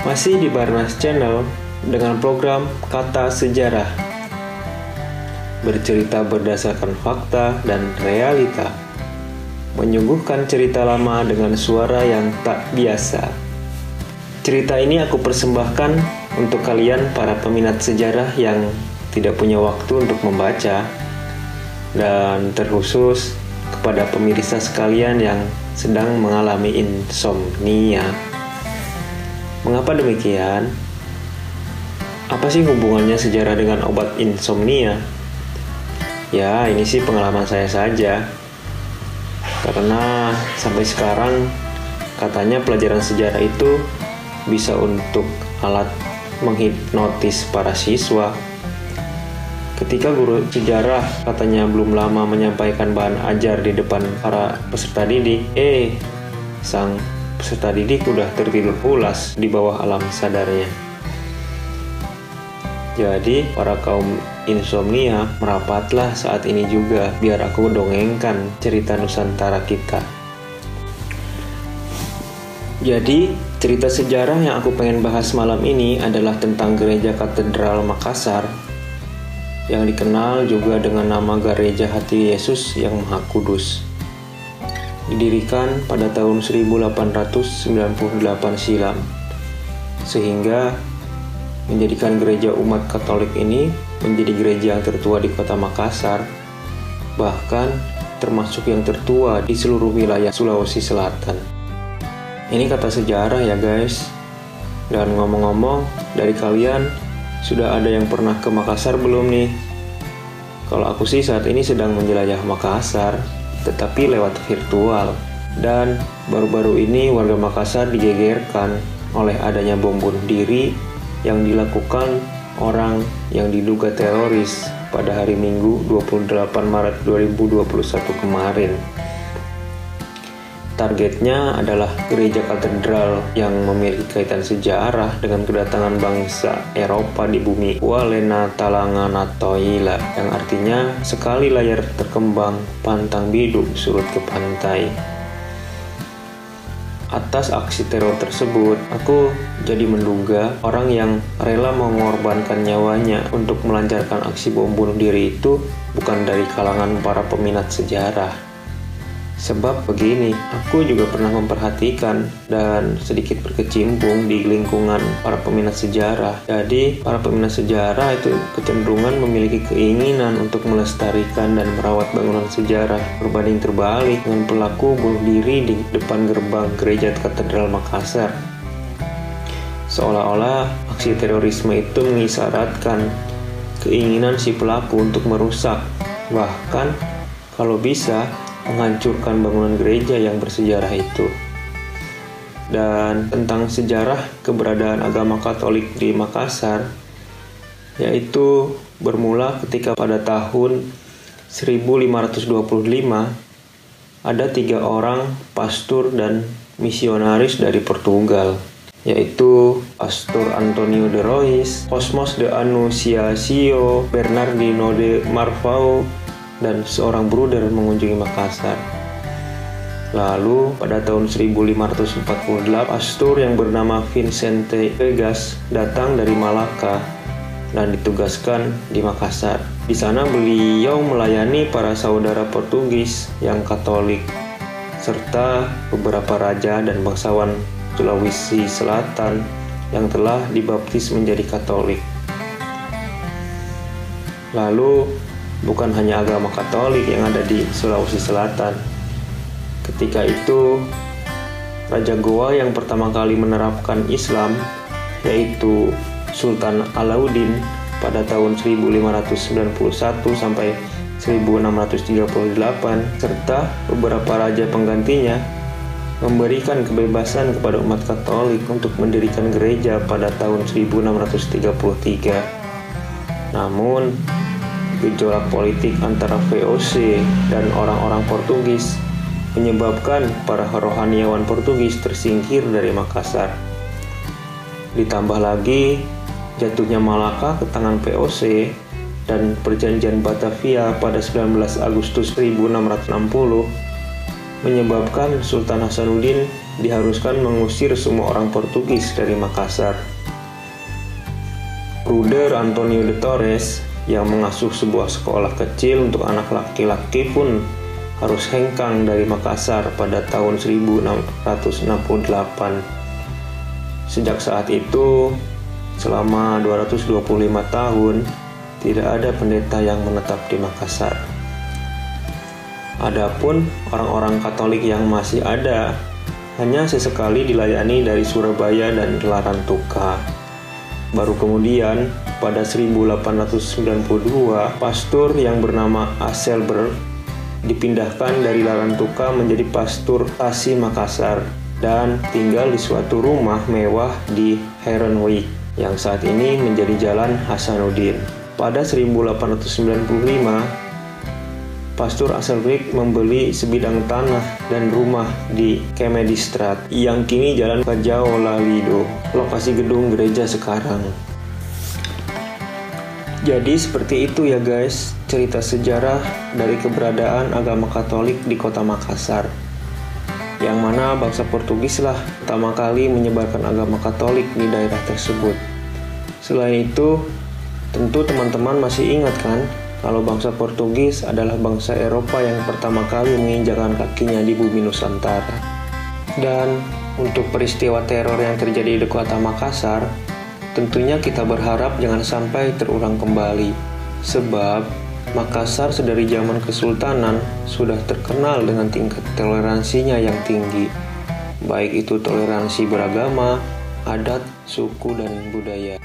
Masih di Barnas Channel dengan program Kata Sejarah. Bercerita berdasarkan fakta dan realita. Menyuguhkan cerita lama dengan suara yang tak biasa. Cerita ini aku persembahkan untuk kalian para peminat sejarah yang tidak punya waktu untuk membaca, dan terkhusus kepada pemirsa sekalian yang sedang mengalami insomnia. Mengapa demikian? Apa sih hubungannya sejarah dengan obat insomnia? Ya, ini sih pengalaman saya saja. Karena sampai sekarang katanya pelajaran sejarah itu bisa untuk alat menghipnotis para siswa. Ketika guru sejarah katanya belum lama menyampaikan bahan ajar di depan para peserta didik, sang peserta didik udah tertidur pulas di bawah alam sadarnya. Jadi para kaum insomnia merapatlah saat ini juga biar aku dongengkan cerita Nusantara kita. Jadi cerita sejarah yang aku pengen bahas malam ini adalah tentang Gereja Katedral Makassar, yang dikenal juga dengan nama Gereja Hati Yesus yang Maha Kudus. Didirikan pada tahun 1898 silam, sehingga menjadikan gereja umat Katolik ini menjadi gereja yang tertua di kota Makassar, bahkan termasuk yang tertua di seluruh wilayah Sulawesi Selatan. Ini kata sejarah ya guys. Dan ngomong-ngomong, dari kalian sudah ada yang pernah ke Makassar belum nih? Kalau aku sih saat ini sedang menjelajah Makassar, tetapi lewat virtual. Dan baru-baru ini warga Makassar digegerkan oleh adanya bom bunuh diri yang dilakukan orang yang diduga teroris pada hari Minggu 28 Maret 2021 kemarin. Targetnya adalah gereja katedral yang memiliki kaitan sejarah dengan kedatangan bangsa Eropa di bumi Walena Talangana Toila, yang artinya sekali layar terkembang, pantang biduk surut ke pantai. Atas aksi teror tersebut, aku jadi menduga orang yang rela mengorbankan nyawanya untuk melancarkan aksi bom bunuh diri itu bukan dari kalangan para peminat sejarah. Sebab begini, aku juga pernah memperhatikan dan sedikit berkecimpung di lingkungan para peminat sejarah. Jadi, para peminat sejarah itu kecenderungan memiliki keinginan untuk melestarikan dan merawat bangunan sejarah, berbanding terbalik dengan pelaku bunuh diri di depan gerbang Gereja Katedral Makassar. Seolah-olah aksi terorisme itu mengisyaratkan keinginan si pelaku untuk merusak, bahkan kalau bisa menghancurkan bangunan gereja yang bersejarah itu. Dan tentang sejarah keberadaan agama Katolik di Makassar, yaitu bermula ketika pada tahun 1525 ada 3 orang pastor dan misionaris dari Portugal, yaitu Pastor Antonio de Rois, Cosmos de Anunciacio, Bernardino de Marfao, dan seorang bruder mengunjungi Makassar. Lalu pada tahun 1548, pastor yang bernama Vicente Vegas datang dari Malaka dan ditugaskan di Makassar. Di sana beliau melayani para saudara Portugis yang Katolik, serta beberapa raja dan bangsawan Sulawesi Selatan yang telah dibaptis menjadi Katolik. Lalu bukan hanya agama Katolik yang ada di Sulawesi Selatan. Ketika itu, Raja Goa yang pertama kali menerapkan Islam, yaitu Sultan Alauddin pada tahun 1591 sampai 1638, serta beberapa raja penggantinya, memberikan kebebasan kepada umat Katolik untuk mendirikan gereja pada tahun 1633. Namun, gejolak politik antara VOC dan orang-orang Portugis menyebabkan para rohaniawan Portugis tersingkir dari Makassar. Ditambah lagi jatuhnya Malaka ke tangan VOC dan perjanjian Batavia pada 19 Agustus 1660 menyebabkan Sultan Hasanuddin diharuskan mengusir semua orang Portugis dari Makassar. Bruder Antonio de Torres yang mengasuh sebuah sekolah kecil untuk anak laki-laki pun harus hengkang dari Makassar pada tahun 1668. Sejak saat itu, selama 225 tahun, tidak ada pendeta yang menetap di Makassar. Adapun orang-orang Katolik yang masih ada, hanya sesekali dilayani dari Surabaya dan Larantuka. Baru kemudian, pada 1892, pastor yang bernama Asselberg dipindahkan dari Larantuka menjadi pastor Asi Makassar dan tinggal di suatu rumah mewah di Herenwijk yang saat ini menjadi Jalan Hasanuddin. Pada 1895, Pastor Asselberg membeli sebidang tanah dan rumah di Kemedistraat yang kini Jalan Kajau Lalido, lokasi gedung gereja sekarang. Jadi seperti itu ya guys, cerita sejarah dari keberadaan agama Katolik di kota Makassar, yang mana bangsa Portugis lah pertama kali menyebarkan agama Katolik di daerah tersebut. Selain itu, tentu teman-teman masih ingat kan, kalau bangsa Portugis adalah bangsa Eropa yang pertama kali menginjakkan kakinya di bumi Nusantara. Dan untuk peristiwa teror yang terjadi di kota Makassar, tentunya kita berharap jangan sampai terulang kembali. Sebab Makassar sedari zaman Kesultanan sudah terkenal dengan tingkat toleransinya yang tinggi, baik itu toleransi beragama, adat, suku, dan budaya.